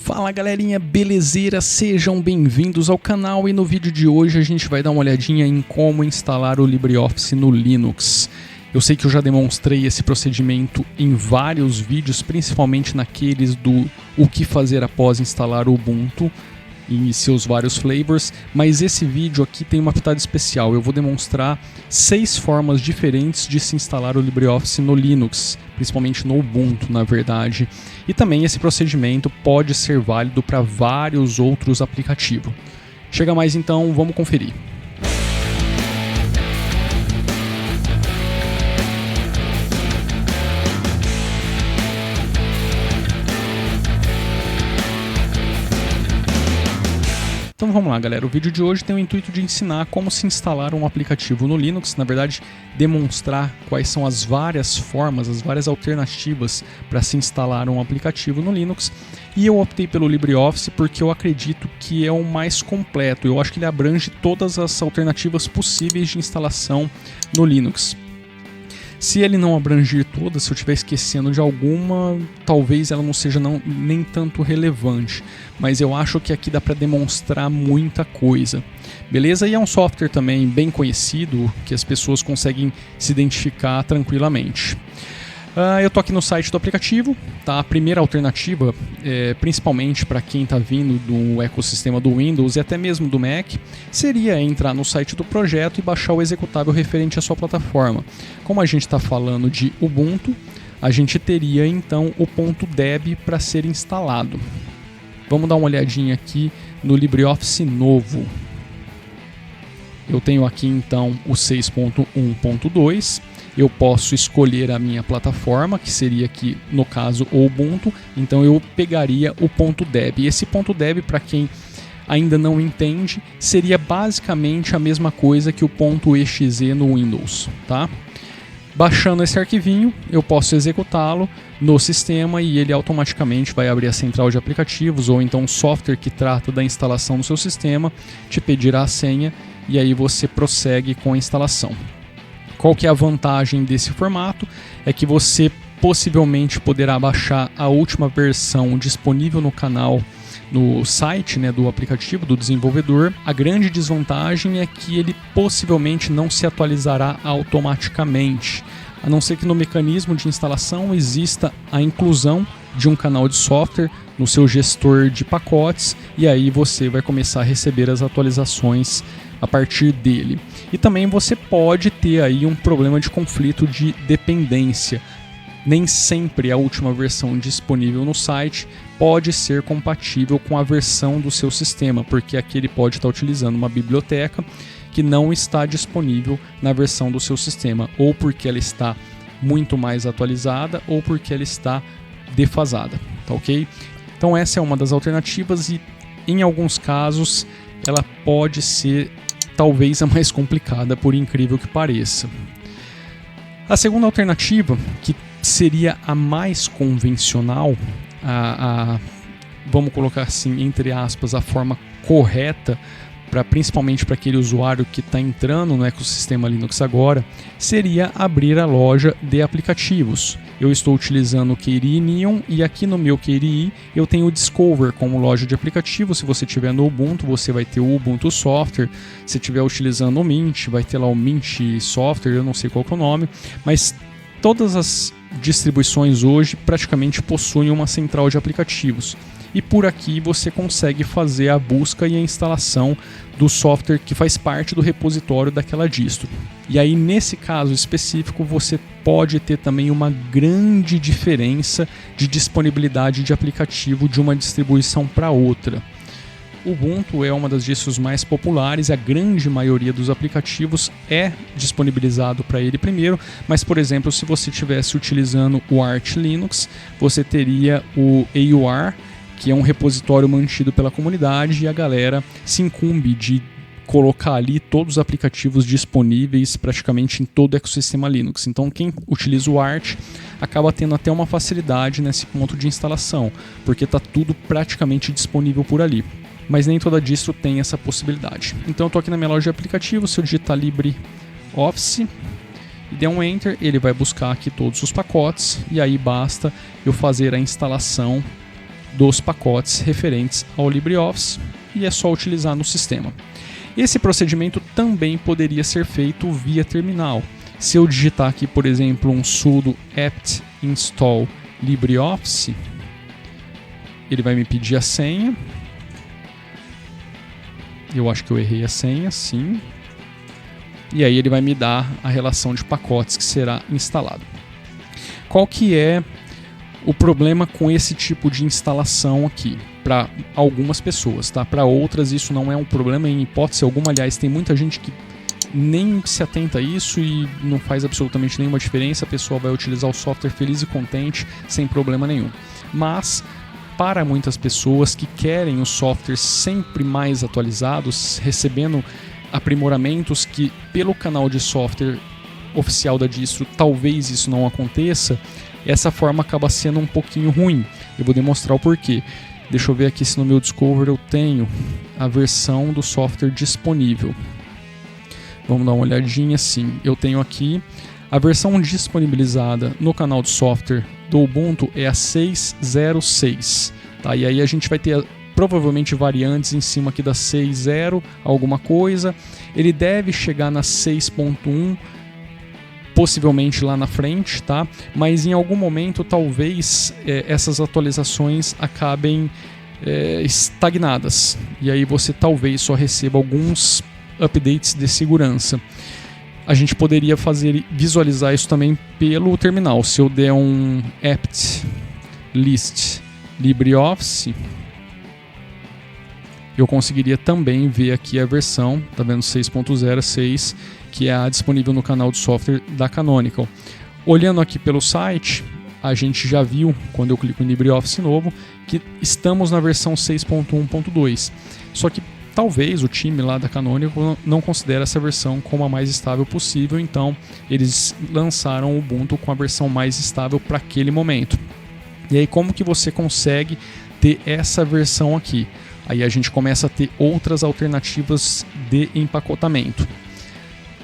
Fala galerinha, belezeira? Sejam bem-vindos ao canal e no vídeo de hoje a gente vai dar uma olhadinha em como instalar o LibreOffice no Linux. Eu sei que eu já demonstrei esse procedimento em vários vídeos, principalmente naqueles do o que fazer após instalar o Ubuntu e seus vários flavors, mas esse vídeo aqui tem uma pitada especial. Eu vou demonstrar 6 formas diferentes de se instalar o LibreOffice no Linux, principalmente no Ubuntu, na verdade. E também esse procedimento pode ser válido para vários outros aplicativos. Chega mais então, vamos conferir. Então vamos lá galera, o vídeo de hoje tem o intuito de ensinar como se instalar um aplicativo no Linux, na verdade demonstrar quais são as várias formas, as várias alternativas para se instalar um aplicativo no Linux. E eu optei pelo LibreOffice porque eu acredito que é o mais completo, eu acho que ele abrange todas as alternativas possíveis de instalação no Linux. Se ele não abranger todas, se eu estiver esquecendo de alguma, talvez ela não seja nem tanto relevante. Mas eu acho que aqui dá para demonstrar muita coisa. Beleza? E é um software também bem conhecido, que as pessoas conseguem se identificar tranquilamente. Eu estou aqui no site do aplicativo, tá? A primeira alternativa, principalmente para quem está vindo do ecossistema do Windows e até mesmo do Mac, seria entrar no site do projeto e baixar o executável referente à sua plataforma. Como a gente está falando de Ubuntu, a gente teria então o .deb para ser instalado. Vamos dar uma olhadinha aqui no LibreOffice novo. Eu tenho aqui então o 6.1.2. Eu posso escolher a minha plataforma, que seria aqui, no caso, o Ubuntu. Então eu pegaria o .deb. Esse .deb, para quem ainda não entende, seria basicamente a mesma coisa que o .exe no Windows, tá? Baixando esse arquivinho, eu posso executá-lo no sistema e ele automaticamente vai abrir a central de aplicativos ou então o software que trata da instalação do seu sistema, te pedirá a senha e aí você prossegue com a instalação. Qual que é a vantagem desse formato? É que você possivelmente poderá baixar a última versão disponível no canal, no site, né, do aplicativo, do desenvolvedor. A grande desvantagem é que ele possivelmente não se atualizará automaticamente, a não ser que no mecanismo de instalação exista a inclusão de um canal de software no seu gestor de pacotes e aí você vai começar a receber as atualizações a partir dele. E também você pode ter aí um problema de conflito de dependência. Nem sempre a última versão disponível no site pode ser compatível com a versão do seu sistema, porque aqui ele pode estar utilizando uma biblioteca que não está disponível na versão do seu sistema, ou porque ela está muito mais atualizada, ou porque ela está defasada, tá ok? Então essa é uma das alternativas e em alguns casos ela pode ser talvez a mais complicada, por incrível que pareça. A segunda alternativa, que seria a mais convencional, vamos colocar assim, entre aspas, a forma correta, principalmente para aquele usuário que está entrando no ecossistema Linux agora, seria abrir a loja de aplicativos. Eu estou utilizando o KDE Neon e aqui no meu KDE eu tenho o Discover como loja de aplicativos. Se você tiver no Ubuntu, você vai ter o Ubuntu Software. Se estiver utilizando o Mint, vai ter lá o Mint Software, eu não sei qual que é o nome, mas todas as distribuições hoje praticamente possuem uma central de aplicativos. E por aqui você consegue fazer a busca e a instalação do software que faz parte do repositório daquela distro. E aí nesse caso específico você pode ter também uma grande diferença de disponibilidade de aplicativo de uma distribuição para outra. O Ubuntu é uma das distros mais populares, a grande maioria dos aplicativos é disponibilizado para ele primeiro, mas por exemplo, se você estivesse utilizando o Arch Linux, você teria o AUR, que é um repositório mantido pela comunidade e a galera se incumbe de colocar ali todos os aplicativos disponíveis praticamente em todo o ecossistema Linux. Então quem utiliza o Arch acaba tendo até uma facilidade nesse ponto de instalação, porque está tudo praticamente disponível por ali. Mas nem toda distro tem essa possibilidade. Então eu estou aqui na minha loja de aplicativos, se eu digitar LibreOffice e der um Enter, ele vai buscar aqui todos os pacotes e aí basta eu fazer a instalação dos pacotes referentes ao LibreOffice e é só utilizar no sistema. Esse procedimento também poderia ser feito via terminal. Se eu digitar aqui, por exemplo, um sudo apt install LibreOffice, ele vai me pedir a senha. Eu acho que eu errei a senha, sim. E aí ele vai me dar a relação de pacotes que será instalado. Qual que é o problema com esse tipo de instalação aqui? Para algumas pessoas, tá? Para outras isso não é um problema em hipótese alguma. Aliás, tem muita gente que nem se atenta a isso e não faz absolutamente nenhuma diferença. A pessoa vai utilizar o software feliz e contente, sem problema nenhum. Mas para muitas pessoas que querem os softwares sempre mais atualizados, recebendo aprimoramentos que pelo canal de software oficial da distro talvez isso não aconteça, essa forma acaba sendo um pouquinho ruim. Eu vou demonstrar o porquê. Deixa eu ver aqui se no meu Discover eu tenho a versão do software disponível. Vamos dar uma olhadinha, sim. Eu tenho aqui a versão disponibilizada no canal de software do Ubuntu é a 6.0.6. Tá? E aí a gente vai ter provavelmente variantes em cima aqui da 6.0 alguma coisa. Ele deve chegar na 6.1, possivelmente lá na frente, tá? Mas em algum momento talvez essas atualizações acabem estagnadas. E aí você talvez só receba alguns updates de segurança. A gente poderia visualizar isso também pelo terminal. Se eu der um apt list LibreOffice, eu conseguiria também ver aqui a versão, tá vendo, 6.06, que é a disponível no canal de software da Canonical. Olhando aqui pelo site, a gente já viu, quando eu clico em LibreOffice novo, que estamos na versão 6.1.2. Só que talvez o time lá da Canonical não considere essa versão como a mais estável possível, então eles lançaram o Ubuntu com a versão mais estável para aquele momento. E aí como que você consegue ter essa versão aqui? Aí a gente começa a ter outras alternativas de empacotamento.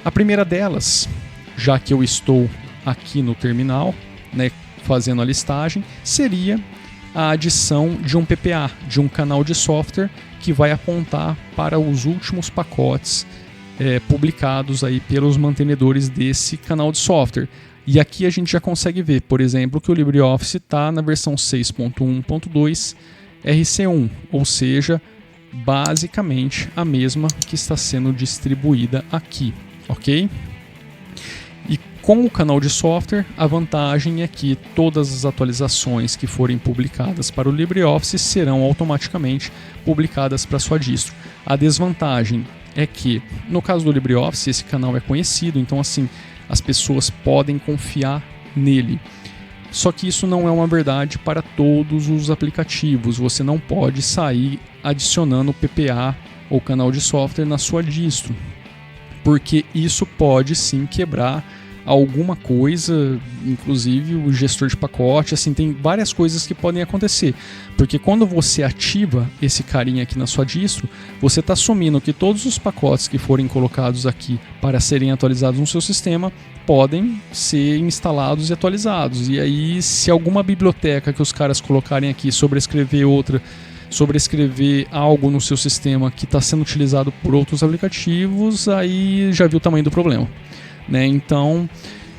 A primeira delas, já que eu estou aqui no terminal, né, fazendo a listagem, seria a adição de um PPA, de um canal de software que vai apontar para os últimos pacotes publicados aí pelos mantenedores desse canal de software. E aqui a gente já consegue ver, por exemplo, que o LibreOffice está na versão 6.1.2 RC1, ou seja, basicamente a mesma que está sendo distribuída aqui, ok? E com o canal de software, a vantagem é que todas as atualizações que forem publicadas para o LibreOffice serão automaticamente publicadas para sua distro. A desvantagem é que, no caso do LibreOffice, esse canal é conhecido, então assim, as pessoas podem confiar nele. Só que isso não é uma verdade para todos os aplicativos. Você não pode sair adicionando PPA ou canal de software na sua distro, porque isso pode sim quebrar alguma coisa, inclusive o gestor de pacote, assim, tem várias coisas que podem acontecer, porque quando você ativa esse carinha aqui na sua distro, você está assumindo que todos os pacotes que forem colocados aqui para serem atualizados no seu sistema podem ser instalados e atualizados, e aí se alguma biblioteca que os caras colocarem aqui sobrescrever algo no seu sistema que está sendo utilizado por outros aplicativos, aí já viu o tamanho do problema. Né? Então,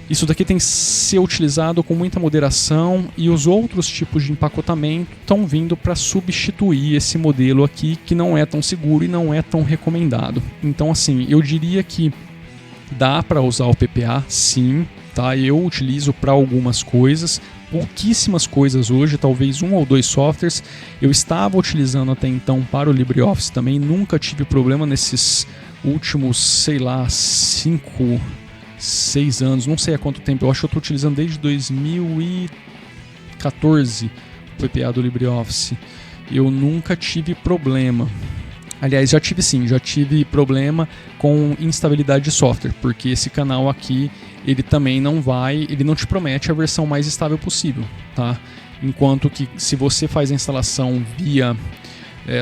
isso daqui tem que ser utilizado com muita moderação e os outros tipos de empacotamento estão vindo para substituir esse modelo aqui que não é tão seguro e não é tão recomendado. Então, assim, eu diria que dá para usar o PPA, sim, tá? Eu utilizo para algumas coisas, pouquíssimas coisas hoje, talvez 1 ou 2 softwares. Eu estava utilizando até então para o LibreOffice também, nunca tive problema nesses últimos, sei lá, 6 anos, não sei há quanto tempo, eu acho que eu estou utilizando desde 2014 o PPA do LibreOffice. Eu nunca tive problema. Aliás, já tive problema com instabilidade de software, porque esse canal aqui, ele também não te promete a versão mais estável possível, tá? Enquanto que se você faz a instalação via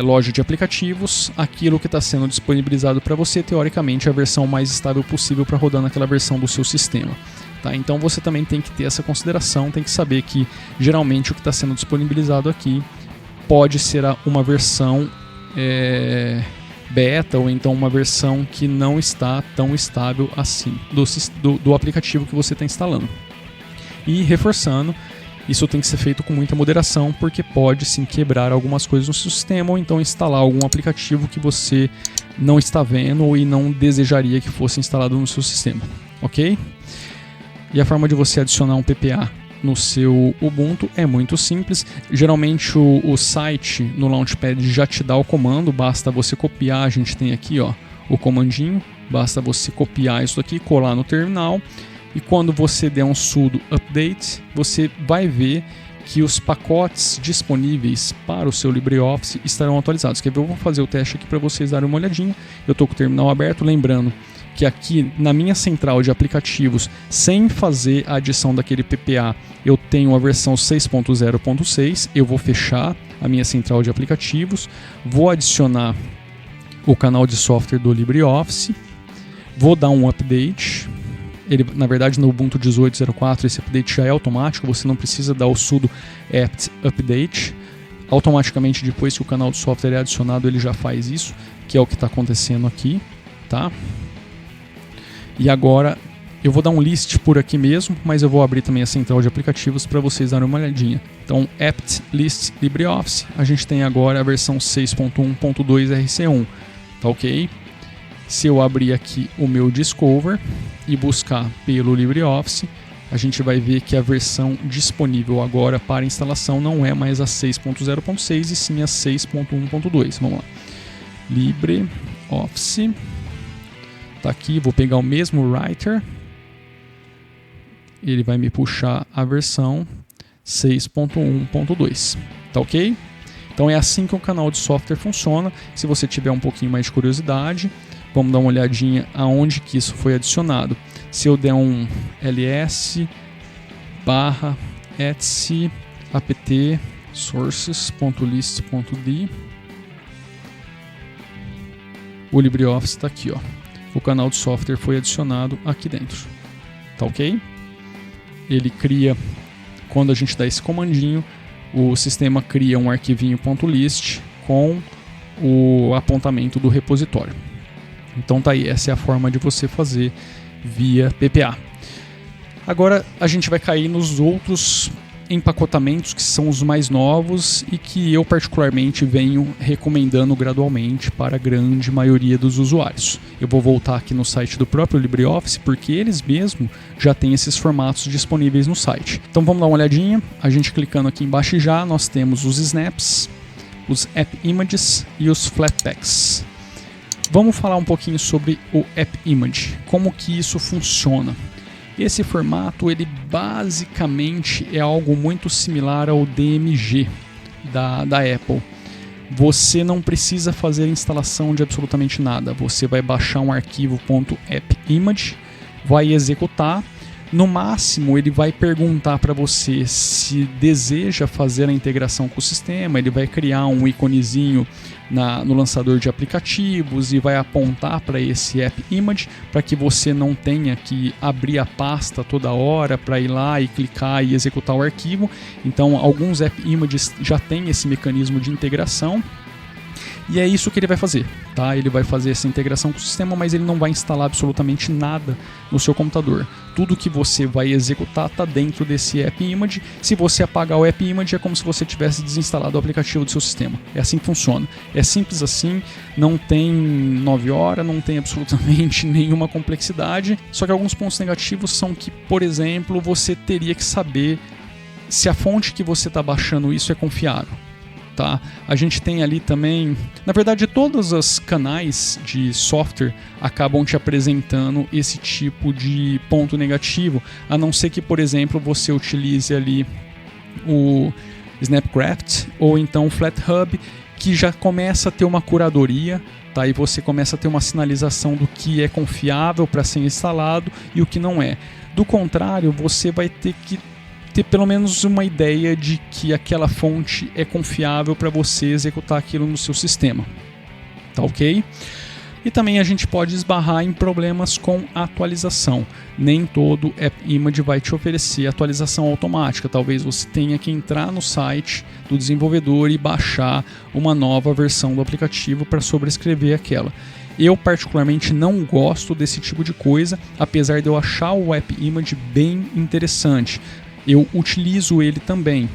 loja de aplicativos, aquilo que está sendo disponibilizado para você, teoricamente, é a versão mais estável possível para rodar naquela versão do seu sistema. Tá? Então você também tem que ter essa consideração, tem que saber que geralmente o que está sendo disponibilizado aqui pode ser uma versão beta, ou então uma versão que não está tão estável assim do aplicativo que você está instalando. E reforçando, isso tem que ser feito com muita moderação, porque pode sim quebrar algumas coisas no seu sistema, ou então instalar algum aplicativo que você não está vendo e não desejaria que fosse instalado no seu sistema, ok? E a forma de você adicionar um PPA no seu Ubuntu é muito simples. Geralmente o site no Launchpad já te dá o comando, basta você copiar. A gente tem aqui, ó, o comandinho, basta você copiar isso aqui, colar no terminal, e quando você der um sudo update, você vai ver que os pacotes disponíveis para o seu LibreOffice estarão atualizados. Quer ver? Eu vou fazer o teste aqui para vocês darem uma olhadinha. Eu estou com o terminal aberto, lembrando que aqui na minha central de aplicativos, sem fazer a adição daquele PPA, eu tenho a versão 6.0.6. Eu vou fechar a minha central de aplicativos, vou adicionar o canal de software do LibreOffice, vou dar um update. Ele, na verdade, no Ubuntu 18.04 esse update já é automático, você não precisa dar o sudo apt update. Automaticamente, depois que o canal de software é adicionado, ele já faz isso, que é o que está acontecendo aqui, tá? E agora eu vou dar um list por aqui mesmo, mas eu vou abrir também a central de aplicativos para vocês darem uma olhadinha. Então, apt list LibreOffice, a gente tem agora a versão 6.1.2 RC1, tá ok? Se eu abrir aqui o meu Discover e buscar pelo LibreOffice, a gente vai ver que a versão disponível agora para instalação não é mais a 6.0.6 e sim a 6.1.2. Vamos lá. LibreOffice. Tá aqui, vou pegar o mesmo writer. Ele vai me puxar a versão 6.1.2. Tá ok? Então é assim que o canal de software funciona. Se você tiver um pouquinho mais de curiosidade, vamos dar uma olhadinha aonde que isso foi adicionado. Se eu der um ls /etc apt sources.list.d, o LibreOffice está aqui, ó. O canal de software foi adicionado aqui dentro, tá ok? Ele cria, quando a gente dá esse comandinho, o sistema cria um arquivinho .list com o apontamento do repositório. Então tá aí, essa é a forma de você fazer via PPA. Agora a gente vai cair nos outros empacotamentos que são os mais novos e que eu particularmente venho recomendando gradualmente para a grande maioria dos usuários. Eu vou voltar aqui no site do próprio LibreOffice porque eles mesmos já têm esses formatos disponíveis no site. Então vamos dar uma olhadinha. A gente clicando aqui embaixo já, nós temos os snaps, os app images e os flatpaks. Vamos falar um pouquinho sobre o app image, como que isso funciona. Esse formato, ele basicamente é algo muito similar ao DMG da Apple. Você não precisa fazer a instalação de absolutamente nada. Você vai baixar um arquivo .appimage, vai executar. No máximo, ele vai perguntar para você se deseja fazer a integração com o sistema. Ele vai criar um iconezinho no lançador de aplicativos e vai apontar para esse app image para que você não tenha que abrir a pasta toda hora para ir lá e clicar e executar o arquivo. Então, alguns app images já têm esse mecanismo de integração. E é isso que ele vai fazer, tá? Ele vai fazer essa integração com o sistema, mas ele não vai instalar absolutamente nada no seu computador. Tudo que você vai executar está dentro desse app image. Se você apagar o app image, é como se você tivesse desinstalado o aplicativo do seu sistema. É assim que funciona. É simples assim, não tem 9 horas, não tem absolutamente nenhuma complexidade. Só que alguns pontos negativos são que, por exemplo, você teria que saber se a fonte que você está baixando isso é confiável. Tá? A gente tem ali também, na verdade, todos os canais de software acabam te apresentando esse tipo de ponto negativo, a não ser que, por exemplo, você utilize ali o Snapcraft ou então o FlatHub, que já começa a ter uma curadoria, tá? E você começa a ter uma sinalização do que é confiável para ser instalado e o que não é. Do contrário, você vai ter que ter pelo menos uma ideia de que aquela fonte é confiável para você executar aquilo no seu sistema, tá ok? E também a gente pode esbarrar em problemas com atualização. Nem todo AppImage vai te oferecer atualização automática. Talvez você tenha que entrar no site do desenvolvedor e baixar uma nova versão do aplicativo para sobrescrever aquela. Eu particularmente não gosto desse tipo de coisa, apesar de eu achar o AppImage bem interessante. Eu utilizo ele também.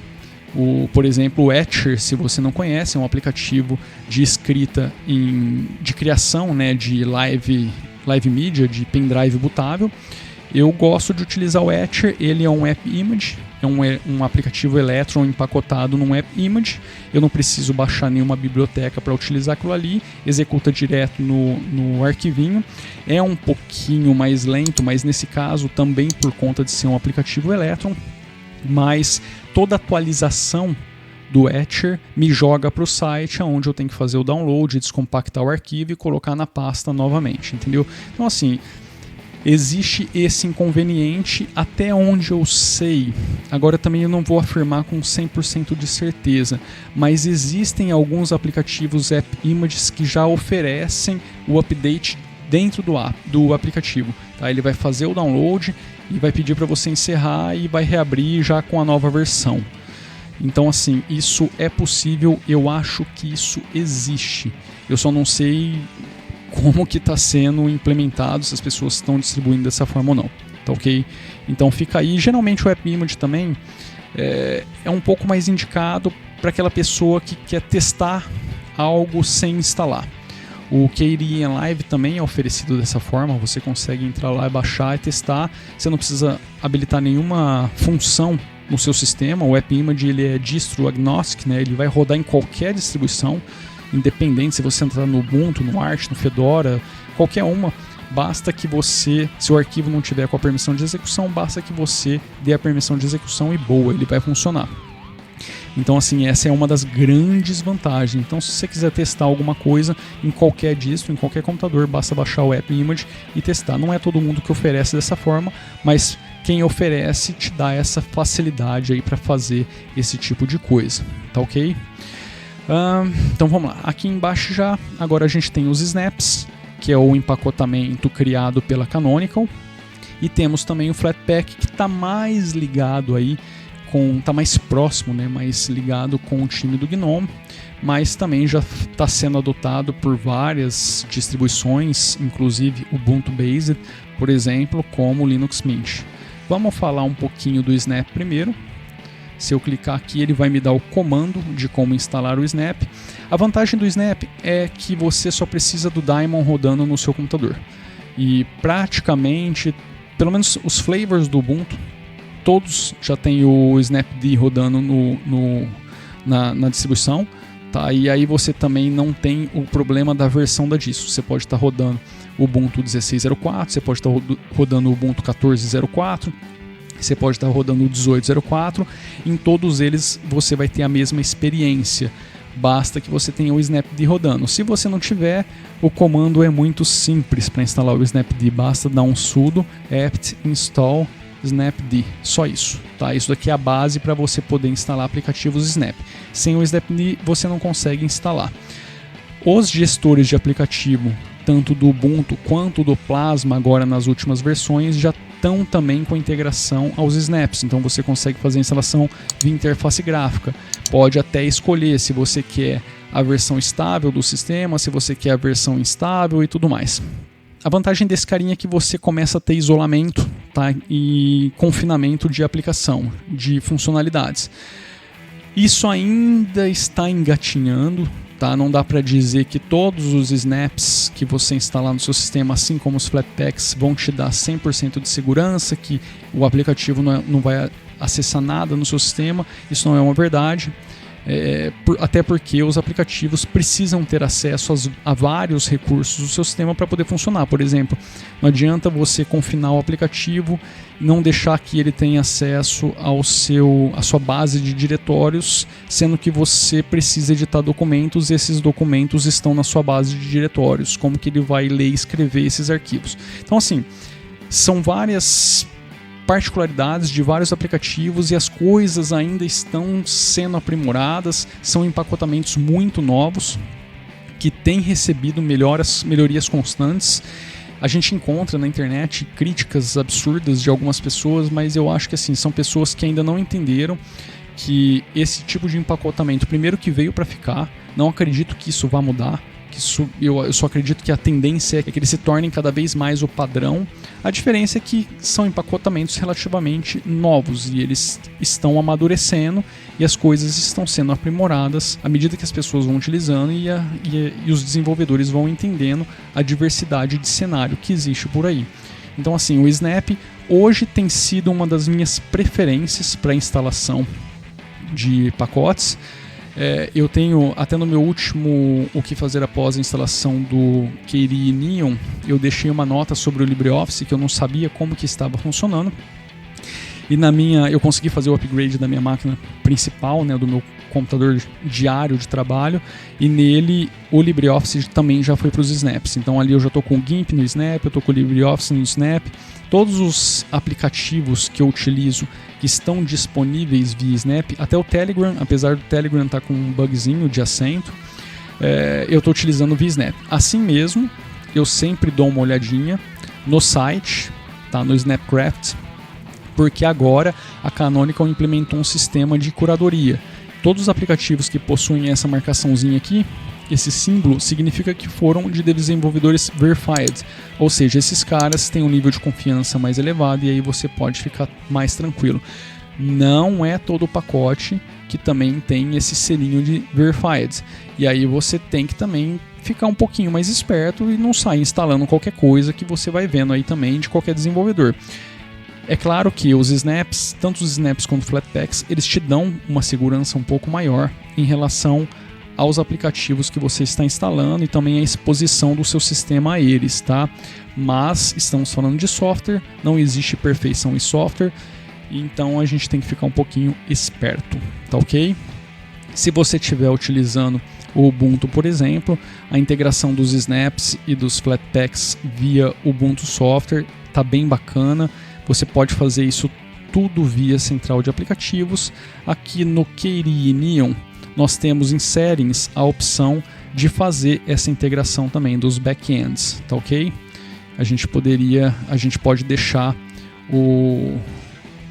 Por exemplo, o Etcher, se você não conhece, é um aplicativo de escrita, de criação, né, de live media, de pendrive bootável. Eu gosto de utilizar o Etcher, ele é um AppImage, é um aplicativo Electron empacotado num AppImage. Eu não preciso baixar nenhuma biblioteca para utilizar aquilo ali, executa direto no arquivinho. É um pouquinho mais lento, mas nesse caso também por conta de ser um aplicativo Electron, mas toda atualização do Etcher me joga para o site onde eu tenho que fazer o download, descompactar o arquivo e colocar na pasta novamente, entendeu? Então assim, existe esse inconveniente até onde eu sei. Agora também eu não vou afirmar com 100% de certeza, mas existem alguns aplicativos AppImages que já oferecem o update dentro do aplicativo. Tá? Ele vai fazer o download e vai pedir para você encerrar e vai reabrir já com a nova versão. Então assim, isso é possível, eu acho que isso existe. Eu só não sei como que está sendo implementado, se as pessoas estão distribuindo dessa forma ou não. Tá ok? Então fica aí. Geralmente o AppImage também é um pouco mais indicado para aquela pessoa que quer testar algo sem instalar. O KDE Live também é oferecido dessa forma, você consegue entrar lá e baixar e testar, você não precisa habilitar nenhuma função no seu sistema. O AppImage ele é distro agnostic, né? Ele vai rodar em qualquer distribuição, independente se você entrar no Ubuntu, no Arch, no Fedora, qualquer uma, basta que você, se o arquivo não tiver com a permissão de execução, basta que você dê a permissão de execução e boa, ele vai funcionar. Então assim, essa é uma das grandes vantagens. Então se você quiser testar alguma coisa em qualquer distro, em qualquer computador, basta baixar o AppImage e testar. Não é todo mundo que oferece dessa forma, mas quem oferece te dá essa facilidade aí para fazer esse tipo de coisa, tá ok? Então vamos lá, aqui embaixo já, agora a gente tem os snaps, que é o empacotamento criado pela Canonical, e temos também o Flatpak, que está mais ligado aí, está mais próximo, né, mais ligado com o time do GNOME, mas também já está sendo adotado por várias distribuições, inclusive Ubuntu Based, por exemplo, como o Linux Mint. Vamos falar um pouquinho do Snap primeiro. Se eu clicar aqui, ele vai me dar o comando de como instalar o Snap. A vantagem do Snap é que você só precisa do daemon rodando no seu computador. E praticamente, pelo menos os flavors do Ubuntu, todos já tem o Snapd rodando na distribuição. Tá? E aí você também não tem o problema da versão da distro. Você pode estar rodando o Ubuntu 16.04, você pode estar rodando o Ubuntu 14.04, você pode estar rodando o 18.04, em todos eles você vai ter a mesma experiência, basta que você tenha o Snapd rodando. Se você não tiver, o comando é muito simples para instalar o Snapd, basta dar um sudo apt install Snapd, só isso, tá? Isso daqui é a base para você poder instalar aplicativos Snap. Sem o Snapd você não consegue instalar. Os gestores de aplicativo, tanto do Ubuntu quanto do Plasma, agora nas últimas versões, já estão também com integração aos snaps, então você consegue fazer a instalação via interface gráfica. Pode até escolher se você quer a versão estável do sistema, se você quer a versão instável e tudo mais. A vantagem desse carinha é que você começa a ter isolamento, tá? E confinamento de aplicação, de funcionalidades. Isso ainda está engatinhando, tá? Não dá para dizer que todos os snaps que você instalar no seu sistema, assim como os Flatpaks, vão te dar 100% de segurança, que o aplicativo não vai acessar nada no seu sistema. Isso não é uma verdade. Até porque os aplicativos precisam ter acesso a vários recursos do seu sistema para poder funcionar. Por exemplo, não adianta você confinar o aplicativo, não deixar que ele tenha acesso à sua base de diretórios, sendo que você precisa editar documentos e esses documentos estão na sua base de diretórios. Como que ele vai ler e escrever esses arquivos? Então assim, são várias particularidades de vários aplicativos e as coisas ainda estão sendo aprimoradas, são empacotamentos muito novos que tem recebido melhorias constantes. A gente encontra na internet críticas absurdas de algumas pessoas, mas eu acho que assim, são pessoas que ainda não entenderam que esse tipo de empacotamento, primeiro que veio para ficar, não acredito que isso vá mudar, eu só acredito que a tendência é que eles se tornem cada vez mais o padrão. A diferença é que são empacotamentos relativamente novos e eles estão amadurecendo e as coisas estão sendo aprimoradas à medida que as pessoas vão utilizando e os desenvolvedores vão entendendo a diversidade de cenário que existe por aí. Então assim, o Snap hoje tem sido uma das minhas preferências para instalação de pacotes. Eu tenho, até no meu último O que fazer após a instalação do KDE Neon, eu deixei uma nota sobre o LibreOffice que eu não sabia como que estava funcionando. E eu consegui fazer o upgrade da minha máquina principal, né, do meu computador diário de trabalho, e nele o LibreOffice também já foi para os snaps. Então ali eu já estou com o GIMP no Snap, eu estou com o LibreOffice no Snap. Todos os aplicativos que eu utilizo que estão disponíveis via Snap, até o Telegram, apesar do Telegram estar com um bugzinho de acento, eu estou utilizando via Snap. Assim mesmo, eu sempre dou uma olhadinha no site, tá, no Snapcraft, porque agora a Canonical implementou um sistema de curadoria. Todos os aplicativos que possuem essa marcaçãozinha aqui, esse símbolo, significa que foram de desenvolvedores verified, ou seja, esses caras têm um nível de confiança mais elevado e aí você pode ficar mais tranquilo. Não é todo o pacote que também tem esse selinho de verified, e aí você tem que também ficar um pouquinho mais esperto e não sair instalando qualquer coisa que você vai vendo aí também de qualquer desenvolvedor. É claro que os snaps, tanto os snaps quanto os flatpaks, eles te dão uma segurança um pouco maior em relação aos aplicativos que você está instalando e também a exposição do seu sistema a eles, tá? Mas estamos falando de software, não existe perfeição em software, então a gente tem que ficar um pouquinho esperto, tá ok? Se você estiver utilizando o Ubuntu, por exemplo, a integração dos snaps e dos flatpaks via Ubuntu Software tá bem bacana. Você pode fazer isso tudo via central de aplicativos. Aqui no KDE Neon nós temos em settings a opção de fazer essa integração também dos backends, tá ok? A gente pode deixar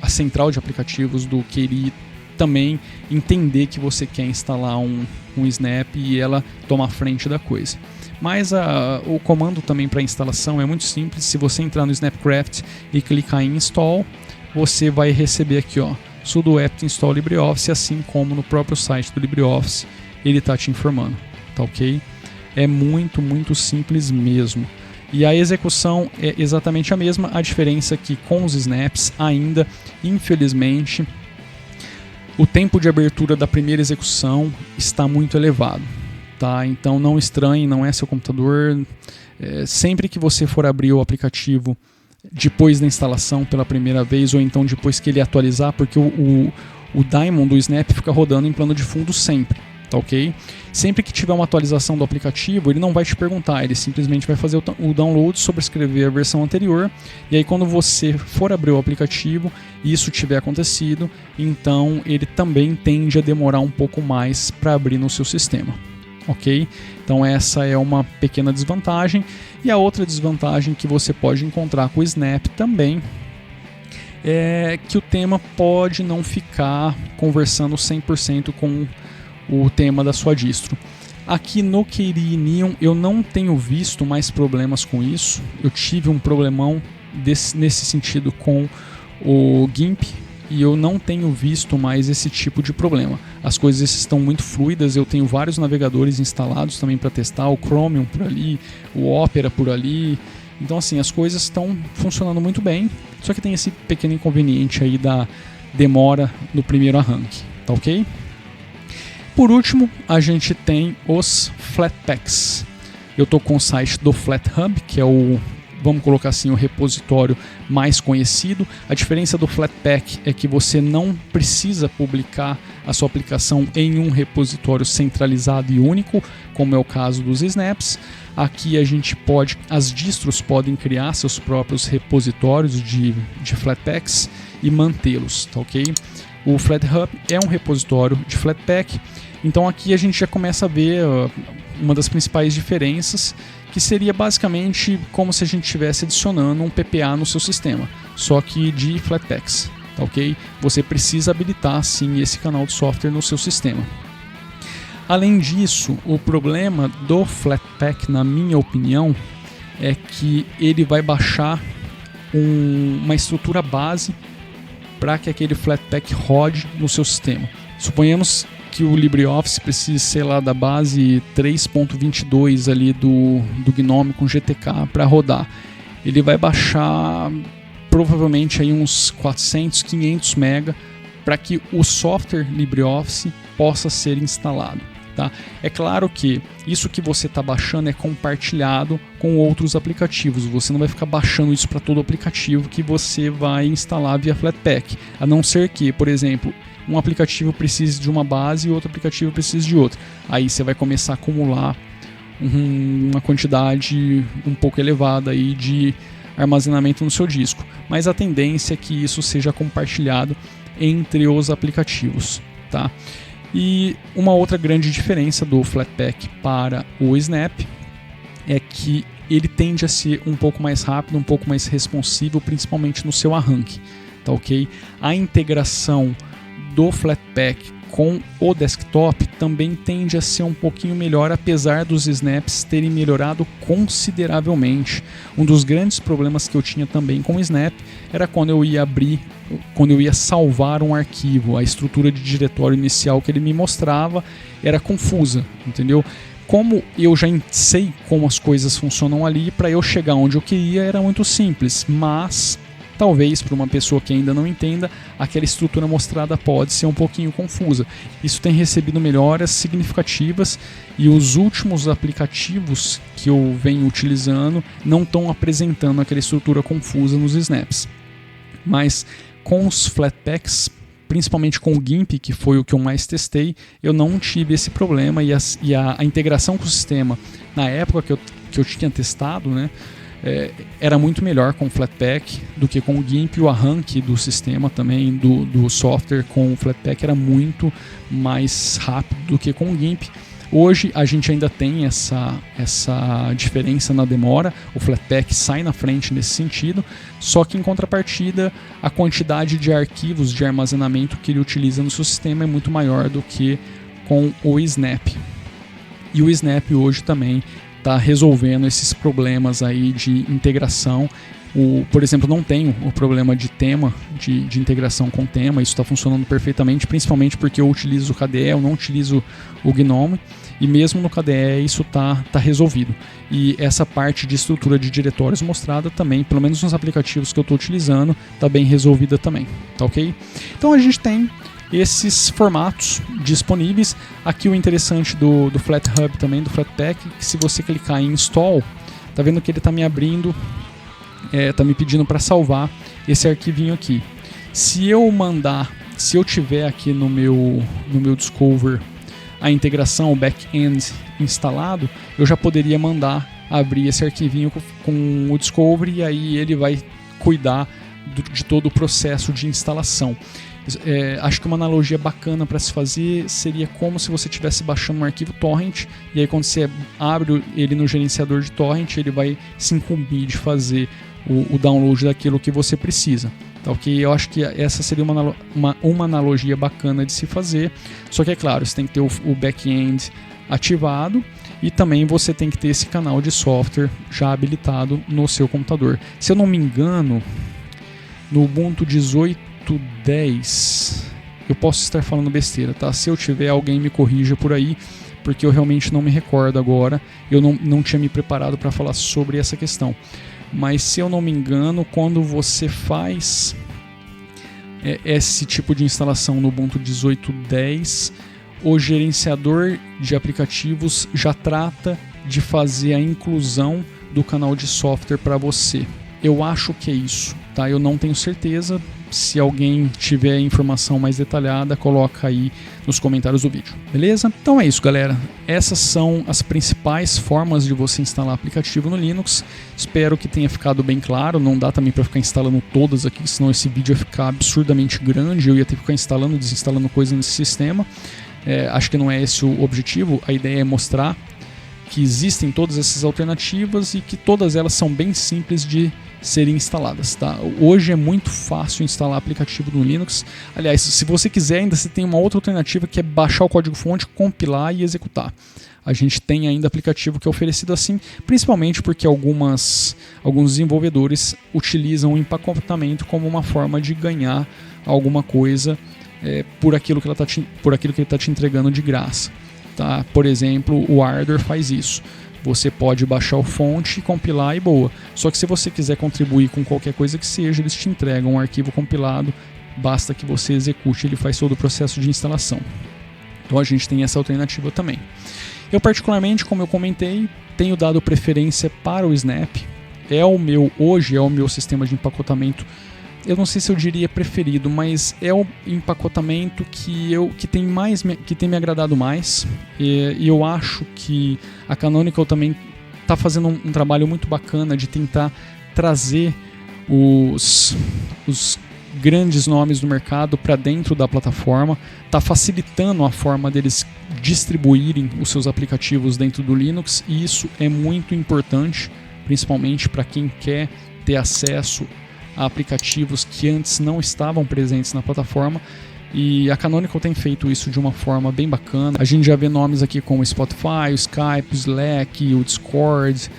a central de aplicativos do KDE também entender que você quer instalar um Snap e ela toma a frente da coisa. Mas o comando também para instalação é muito simples. Se você entrar no Snapcraft e clicar em Install, você vai receber aqui, ó, sudo apt install LibreOffice, assim como no próprio site do LibreOffice ele está te informando, tá ok? É muito, muito simples mesmo. E a execução é exatamente a mesma, a diferença é que com os snaps ainda, infelizmente, o tempo de abertura da primeira execução está muito elevado. Tá? Então não estranhe, não é seu computador. Sempre que você for abrir o aplicativo depois da instalação pela primeira vez, ou então depois que ele atualizar, porque o daemon do Snap fica rodando em plano de fundo sempre, tá ok? Sempre que tiver uma atualização do aplicativo, ele não vai te perguntar, ele simplesmente vai fazer o download, sobrescrever a versão anterior, e aí quando você for abrir o aplicativo e isso tiver acontecido, então ele também tende a demorar um pouco mais para abrir no seu sistema. Ok? Então essa é uma pequena desvantagem. E a outra desvantagem que você pode encontrar com o Snap também é que o tema pode não ficar conversando 100% com o tema da sua distro. Aqui no KDE Neon eu não tenho visto mais problemas com isso. Eu tive um problemão nesse sentido com o GIMP e eu não tenho visto mais esse tipo de problema. As coisas estão muito fluidas, eu tenho vários navegadores instalados também para testar, o Chromium por ali, o Opera por ali. Então assim, as coisas estão funcionando muito bem, só que tem esse pequeno inconveniente aí da demora no primeiro arranque, tá ok? Por último, a gente tem os Flatpaks. Eu estou com o site do FlatHub, que é o, vamos colocar assim, o repositório mais conhecido. A diferença do Flatpak é que você não precisa publicar a sua aplicação em um repositório centralizado e único, como é o caso dos Snaps. Aqui as distros podem criar seus próprios repositórios de Flatpaks e mantê-los, tá ok? O FlatHub é um repositório de Flatpak, então aqui a gente já começa a ver uma das principais diferenças, que seria basicamente como se a gente estivesse adicionando um PPA no seu sistema, só que de Flatpaks, tá ok? Você precisa habilitar sim esse canal de software no seu sistema. Além disso, o problema do Flatpak, na minha opinião, é que ele vai baixar uma estrutura base para que aquele Flatpak rode no seu sistema. Suponhamos que o LibreOffice precise, sei lá, da base 3.22 ali do GNOME com GTK para rodar. Ele vai baixar provavelmente aí uns 400, 500 MB para que o software LibreOffice possa ser instalado. Tá? É claro que isso que você está baixando é compartilhado com outros aplicativos. Você não vai ficar baixando isso para todo aplicativo que você vai instalar via Flatpak. A não ser que, por exemplo, um aplicativo precise de uma base e outro aplicativo precise de outra. Aí você vai começar a acumular uma quantidade um pouco elevada aí de armazenamento no seu disco. Mas a tendência é que isso seja compartilhado entre os aplicativos. Tá? E uma outra grande diferença do Flatpak para o Snap é que ele tende a ser um pouco mais rápido, um pouco mais responsivo, principalmente no seu arranque, tá ok? A integração do Flatpak com o desktop também tende a ser um pouquinho melhor, apesar dos snaps terem melhorado consideravelmente. Um dos grandes problemas que eu tinha também com o Snap era quando eu ia salvar um arquivo. A estrutura de diretório inicial que ele me mostrava era confusa, entendeu? Como eu já sei como as coisas funcionam ali, para eu chegar onde eu queria era muito simples, mas talvez para uma pessoa que ainda não entenda, aquela estrutura mostrada pode ser um pouquinho confusa. Isso tem recebido melhoras significativas e os últimos aplicativos que eu venho utilizando não estão apresentando aquela estrutura confusa nos snaps. Mas com os Flatpaks, principalmente com o GIMP, que foi o que eu mais testei, eu não tive esse problema e a integração com o sistema na época que eu tinha testado, né? Era muito melhor com o Flatpak do que com o GIMP. O arranque do sistema também, do software com o Flatpak era muito mais rápido do que com o GIMP. Hoje a gente ainda tem essa diferença na demora, o Flatpak sai na frente nesse sentido, só que em contrapartida a quantidade de arquivos de armazenamento que ele utiliza no seu sistema é muito maior do que com o Snap. E o Snap hoje também está resolvendo esses problemas aí de integração. Por exemplo, não tenho o problema de tema, de integração com tema, isso está funcionando perfeitamente, principalmente porque eu utilizo o KDE, eu não utilizo o GNOME, e mesmo no KDE isso está resolvido. E essa parte de estrutura de diretórios mostrada também, pelo menos nos aplicativos que eu estou utilizando, está bem resolvida também, tá ok? Então a gente tem esses formatos disponíveis. Aqui o interessante do FlatHub também, do Flatpak, que se você clicar em Install, tá vendo que ele está me abrindo, tá me pedindo para salvar esse arquivinho aqui. Se eu tiver aqui no meu Discover a integração, o back-end instalado, eu já poderia mandar abrir esse arquivinho com o Discover e aí ele vai cuidar de todo o processo de instalação. Acho que uma analogia bacana para se fazer seria como se você estivesse baixando um arquivo torrent e aí quando você abre ele no gerenciador de torrent, ele vai se incumbir de fazer o download daquilo que você precisa. Tá, ok? Eu acho que essa seria uma analogia bacana de se fazer, só que é claro, você tem que ter o back-end ativado e também você tem que ter esse canal de software já habilitado no seu computador. Se eu não me engano, no Ubuntu 18.10, eu posso estar falando besteira, tá? Se eu tiver, alguém me corrija por aí, porque eu realmente não me recordo agora, eu não tinha me preparado para falar sobre essa questão. Mas se eu não me engano, quando você faz esse tipo de instalação no Ubuntu 18.10, o gerenciador de aplicativos já trata de fazer a inclusão do canal de software para você. Eu acho que é isso, tá? Eu não tenho certeza. Se alguém tiver informação mais detalhada, coloca aí nos comentários do vídeo, beleza? Então é isso, galera. Essas são as principais formas de você instalar aplicativo no Linux. Espero que tenha ficado bem claro. Não dá também para ficar instalando todas aqui, senão esse vídeo ia ficar absurdamente grande. Eu ia ter que ficar instalando e desinstalando coisas nesse sistema. Acho que não é esse o objetivo. A ideia é mostrar que existem todas essas alternativas e que todas elas são bem simples de serem instaladas, tá? Hoje é muito fácil instalar aplicativo no Linux. Aliás, se você quiser, ainda você tem uma outra alternativa que é baixar o código-fonte, compilar e executar. A gente tem ainda aplicativo que é oferecido assim, principalmente porque alguns desenvolvedores utilizam o empacotamento como uma forma de ganhar alguma coisa por aquilo que ele está te entregando de graça. Tá? Por exemplo, o Ardor faz isso. Você pode baixar o fonte, compilar e boa. Só que se você quiser contribuir com qualquer coisa que seja, eles te entregam um arquivo compilado, basta que você execute, ele faz todo o processo de instalação. Então a gente tem essa alternativa também. Eu particularmente, como eu comentei, tenho dado preferência para o Snap. Hoje é o meu sistema de empacotamento. Eu não sei se eu diria preferido, mas é o empacotamento que tem me agradado mais. E eu acho que a Canonical também está fazendo um trabalho muito bacana de tentar trazer os grandes nomes do mercado para dentro da plataforma, está facilitando a forma deles distribuírem os seus aplicativos dentro do Linux, e isso é muito importante, principalmente para quem quer ter acesso a aplicativos que antes não estavam presentes na plataforma, e a Canonical tem feito isso de uma forma bem bacana. A gente já vê nomes aqui como o Spotify, o Skype, o Slack, o Discord,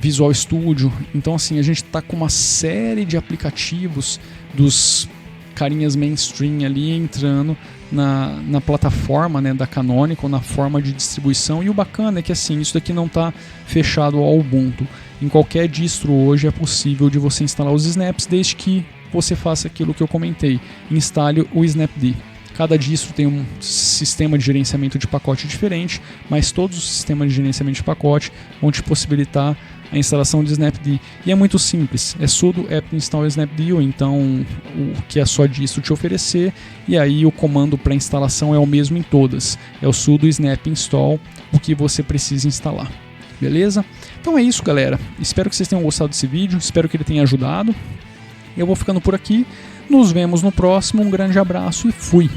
Visual Studio. Então assim, a gente está com uma série de aplicativos dos carinhas mainstream ali entrando na plataforma, né, da Canonical, na forma de distribuição. E o bacana é que assim, isso daqui não está fechado ao Ubuntu. Em qualquer distro hoje é possível de você instalar os snaps, desde que você faça aquilo que eu comentei, instale o Snapd. Cada distro tem um sistema de gerenciamento de pacote diferente, mas todos os sistemas de gerenciamento de pacote vão te possibilitar a instalação de Snapd. E é muito simples, é sudo apt install snapd, ou então o que a sua distro te oferecer, e aí o comando para instalação é o mesmo em todas, é o sudo snap install, o que você precisa instalar. Beleza? Então é isso, galera. Espero que vocês tenham gostado desse vídeo, espero que ele tenha ajudado. Eu vou ficando por aqui, nos vemos no próximo, um grande abraço e fui!